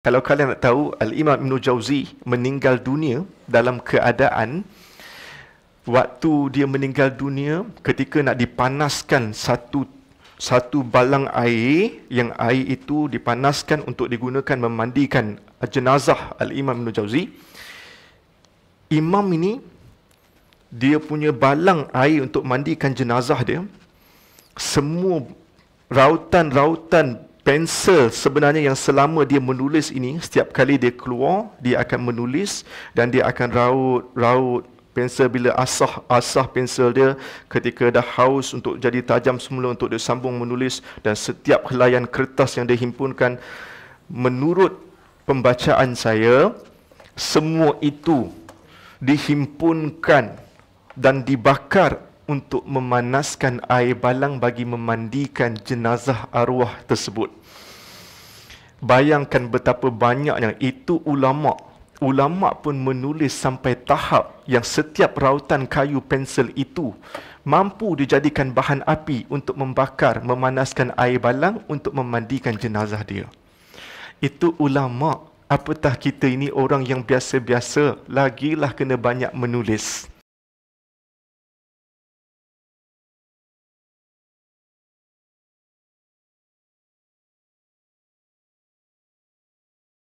Kalau kalian nak tahu, Al-Imam Ibn Jauzi meninggal dunia dalam keadaan waktu dia meninggal dunia ketika nak dipanaskan satu balang air, yang air itu dipanaskan untuk digunakan memandikan jenazah Al-Imam Ibn Jauzi. Imam ini, dia punya balang air untuk mandikan jenazah dia, semua rautan-rautan pensel sebenarnya yang selama dia menulis ini, setiap kali dia keluar, dia akan menulis dan dia akan raut pensel bila asah pensel dia ketika dah haus untuk jadi tajam semula untuk dia sambung menulis, dan setiap helaian kertas yang dia himpunkan, menurut pembacaan saya, semua itu dihimpunkan dan dibakar untuk memanaskan air balang bagi memandikan jenazah arwah tersebut. Bayangkan betapa banyaknya itu ulama. Ulama pun menulis sampai tahap yang setiap rautan kayu pensel itu mampu dijadikan bahan api untuk membakar, memanaskan air balang untuk memandikan jenazah dia. Itu ulama. Apatah kita ini orang yang biasa-biasa, lagilah kena banyak menulis.